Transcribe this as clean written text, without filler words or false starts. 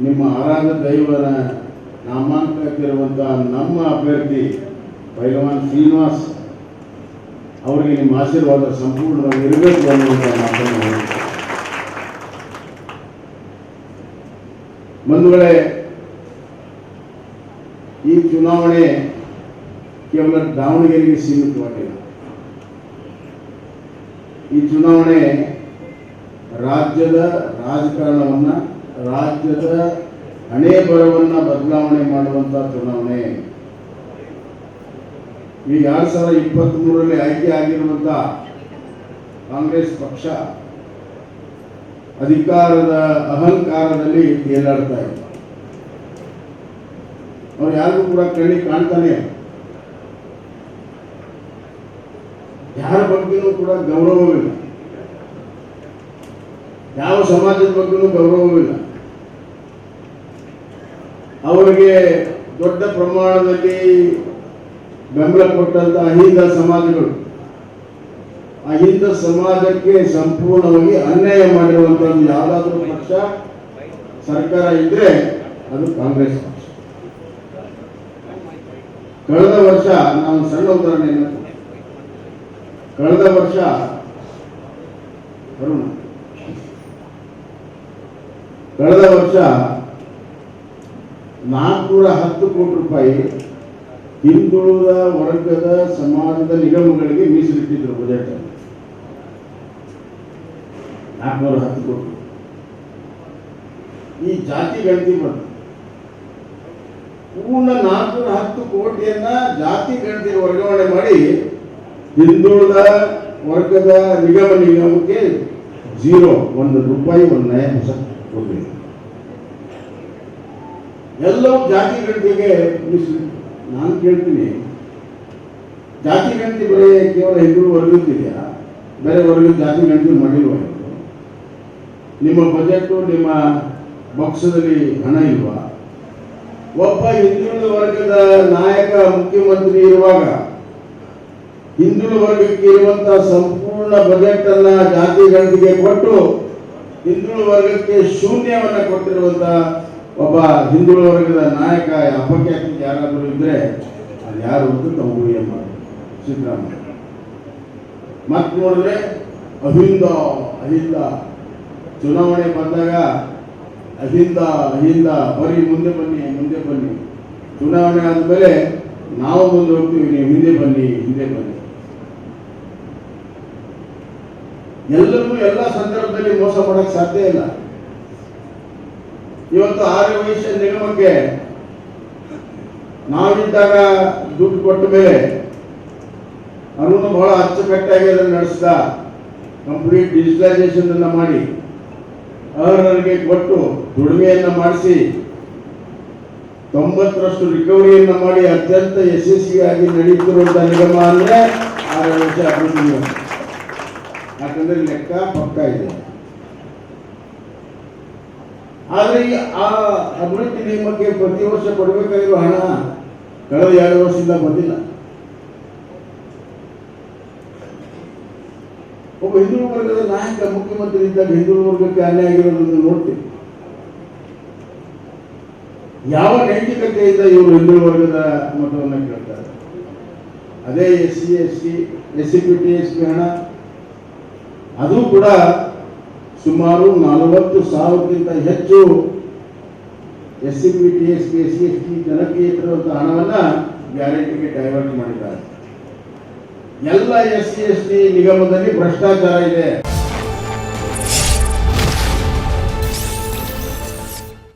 ನಿಮ್ಮ ಆರಾಧ ದೈವನ ನಾಮಾಂಕಿರುವಂಥ ನಮ್ಮ ಅಭ್ಯರ್ಥಿ ಪೈಲವಾನ್ ಶ್ರೀನಿವಾಸ್ ಅವರಿಗೆ ನಿಮ್ಮ ಆಶೀರ್ವಾದ ಸಂಪೂರ್ಣವಾಗಿ ಇರಬೇಕು ಅನ್ನುವಂಥ ಮಾತನ್ನು ಬಂಧುಗಳೇ, ಈ ಚುನಾವಣೆ ಕೇವಲ ದಾವಣಗೆರೆಗೆ ಸೀಮಿತವಾಗಿಲ್ಲ. ಈ ಚುನಾವಣೆ ರಾಜ್ಯದ ರಾಜಕಾರಣವನ್ನು, ರಾಜ್ಯದ ಹಣೆ ಬರವನ್ನು ಬದಲಾವಣೆ ಮಾಡುವಂಥ ಚುನಾವಣೆ. ಈ 2023ರಲ್ಲಿ ಆಯ್ಕೆ ಆಗಿರುವಂಥ ಕಾಂಗ್ರೆಸ್ ಪಕ್ಷ ಅಧಿಕಾರದ ಅಹಂಕಾರದಲ್ಲಿ ತೇಲಾಡ್ತಾ ಇದೆ. ಅವ್ರು ಯಾರಿಗೂ ಕೂಡ ಕಣ್ಣಿಗೆ ಕಾಣ್ತಾನೆ, ಯಾರ ಬಗ್ಗೆನೂ ಕೂಡ ಗೌರವವಿಲ್ಲ, ಯಾವ ಸಮಾಜದ ಬಗ್ಗೆನೂ ಗೌರವವಿಲ್ಲ. ಅವರಿಗೆ ದೊಡ್ಡ ಪ್ರಮಾಣದಲ್ಲಿ ಬೆಂಬಲ ಕೊಟ್ಟಂತ ಅಹಿಂದ ಸಮಾಜಗಳು, ಅಹಿಂದ ಸಮಾಜಕ್ಕೆ ಸಂಪೂರ್ಣವಾಗಿ ಅನ್ಯಾಯ ಮಾಡಿರುವಂತದ್ದು ಯಾವುದಾದ್ರೂ ಪಕ್ಷ ಸರ್ಕಾರ ಇದ್ರೆ ಅದು ಕಾಂಗ್ರೆಸ್ ಪಕ್ಷ. ಕಳೆದ ವರ್ಷ ನಾವು ಸಣ್ಣ ಉದಾಹರಣೆಯನ್ನು, ಕಳೆದ ವರ್ಷ ಕಳೆದ ವರ್ಷ 410 ಕೋಟಿ ರೂಪಾಯಿ ಹಿಂದುಳಿದ ವರ್ಗದ ಸಮಾಜದ ನಿಗಮಗಳಿಗೆ ಮೀಸಲಿಟ್ಟಿದ್ರು ಬಜೆಟ್. 410 ಕೋಟಿ. ಈ ಜಾತಿ ಗಣತಿ ಬಂತು, ಪೂರ್ಣ 410 ಕೋಟಿಯನ್ನ ಜಾತಿ ಗಣತಿಗೆ ವರ್ಗಾವಣೆ ಮಾಡಿ ಹಿಂದುಳಿದ ವರ್ಗದ ನಿಗಮಕ್ಕೆ 0, 1 ರೂಪಾಯಿ 1 ನಯ ಕೊಡಬೇಕು. ಎಲ್ಲವೂ ಜಾತಿ ಗಣತಿಗೆ ಮೀಸಲು. ನಾನು ಕೇಳ್ತೀನಿ, ಜಾತಿ ಗಣತಿ ಬರೀ ಕೇವಲ ಹಿಂದುಳಿದ ವರ್ಗಕ್ಕಿದೆಯಾ? ಬೇರೆ ವರ್ಗದ ಜಾತಿ ಗಣತಿ ಮಾಡಿಲ್ವ? ನಿಮ್ಮ ಬಜೆಟ್, ನಿಮ್ಮ ಪಕ್ಷದಲ್ಲಿ ಹಣ ಇಲ್ವಾ? ಒಬ್ಬ ಹಿಂದುಳಿದ ವರ್ಗದ ನಾಯಕ ಮುಖ್ಯಮಂತ್ರಿ ಇರುವಾಗ ಹಿಂದುಳಿದ ವರ್ಗಕ್ಕೆ ಇರುವಂತಹ ಸಂಪೂರ್ಣ ಬಜೆಟ್ ಅನ್ನ ಜಾತಿ ಗಣತಿಗೆ ಕೊಟ್ಟು ಹಿಂದುಳಿದ ವರ್ಗಕ್ಕೆ ಶೂನ್ಯವನ್ನ ಕೊಟ್ಟಿರುವಂತಹ ಒಬ್ಬ ಹಿಂದುಳಿದ ವರ್ಗದ ನಾಯಕ ಅಪಖ್ಯಾತಿ ಯಾರಾದರೂ ಇದ್ರೆ ಅದು ಯಾರು ಅಂತ ನಾವು ಊಹೆ ಮಾಡಿ. ಸಿದ್ದರಾಮಯ್ಯ. ಮತ್ತೆ ನೋಡಿದ್ರೆ ಅಹಿಂದ ಚುನಾವಣೆ ಬಂದಾಗ ಅಹಿಂದ ಬರೀ ಮುಂದೆ ಬನ್ನಿ. ಚುನಾವಣೆ ಆದ್ಮೇಲೆ ನಾವು ಮುಂದೆ ಹೋಗ್ತೀವಿ, ನೀವು ಹಿಂದೆ ಬನ್ನಿ. ಎಲ್ಲರೂ ಎಲ್ಲ ಸಂದರ್ಭದಲ್ಲಿ ಮೋಸ ಮಾಡಕ್ ಸಾಧ್ಯ ಇಲ್ಲ. ಇವತ್ತು ಆರ್ಯ ವೈಶ್ಯ ನಿಗಮಕ್ಕೆ ನಾವಿದ್ದಾಗ ದುಡ್ಡು ಕೊಟ್ಟ ಮೇಲೆ ಅವನು ಬಹಳ ಅಚ್ಚುಕಟ್ಟಾಗಿ ಅದನ್ನು ನಡೆಸಿದ. ಕಂಪ್ಲೀಟ್ ಡಿಜಿಟಲೈಸೇಷನ್ ಅನ್ನ ಮಾಡಿ ಅರ್ಹರಿಗೆ ಕೊಟ್ಟು ದುಡಿಮೆಯನ್ನ ಮಾಡಿಸಿ 90ರಷ್ಟು ರಿಕವರಿಯನ್ನ ಮಾಡಿ ಅತ್ಯಂತ ಯಶಸ್ವಿಯಾಗಿ ನಡೆಯುತ್ತಿರುವಂತಹ ನಿಗಮ ಅಂದ್ರೆ ಆರ್ಯ ವೈಶ್ಯ ಅಭಿವೃದ್ಧಿ ನಿಗಮ. ಯಾಕಂದ್ರೆ ಲೆಕ್ಕ ಪಕ್ಕ ಇದೆ. ಆದ್ರೆ ಆ ಅಭಿವೃದ್ಧಿ ನಿಗಮಕ್ಕೆ ಪ್ರತಿ ವರ್ಷ ಕೊಡಬೇಕಾಗಿರುವ ಹಣ ಕಳೆದ 2 ವರ್ಷದಿಂದ ಬಂದಿಲ್ಲ. ಒಬ್ಬ ಹಿಂದುಳಿದ ವರ್ಗದ ನಾಯಕ ಮುಖ್ಯಮಂತ್ರಿ ಇದ್ದಾಗ ಹಿಂದುಳಿದ ವರ್ಗಕ್ಕೆ ಅನ್ಯಾಯ ಆಗಿರೋದನ್ನು ನೋಡ್ತೀವಿ. ಯಾವ ನೈತಿಕತೆಯಿಂದ ಇವರು ಹಿಂದುಳಿದ ವರ್ಗದ ಮತವನ್ನು ಕೇಳ್ತಾರೆ? ಅದೇ SC, ST, SC/ST ಹಣ, ಅದು ಕೂಡ ಸುಮಾರು 40,000ಕ್ಕಿಂತ ಹೆಚ್ಚು SC/ST, SC/ST ಜನಕ್ಕೆ ಇಟ್ಟಿರುವಂತಹ ಹಣವನ್ನ ಗ್ಯಾರಂಟಿಗೆ ಡೈವರ್ಟ್ ಮಾಡಿದ್ದಾರೆ. ಎಲ್ಲ SC/ST ನಿಗಮದಲ್ಲಿ ಭ್ರಷ್ಟಾಚಾರ ಇದೆ.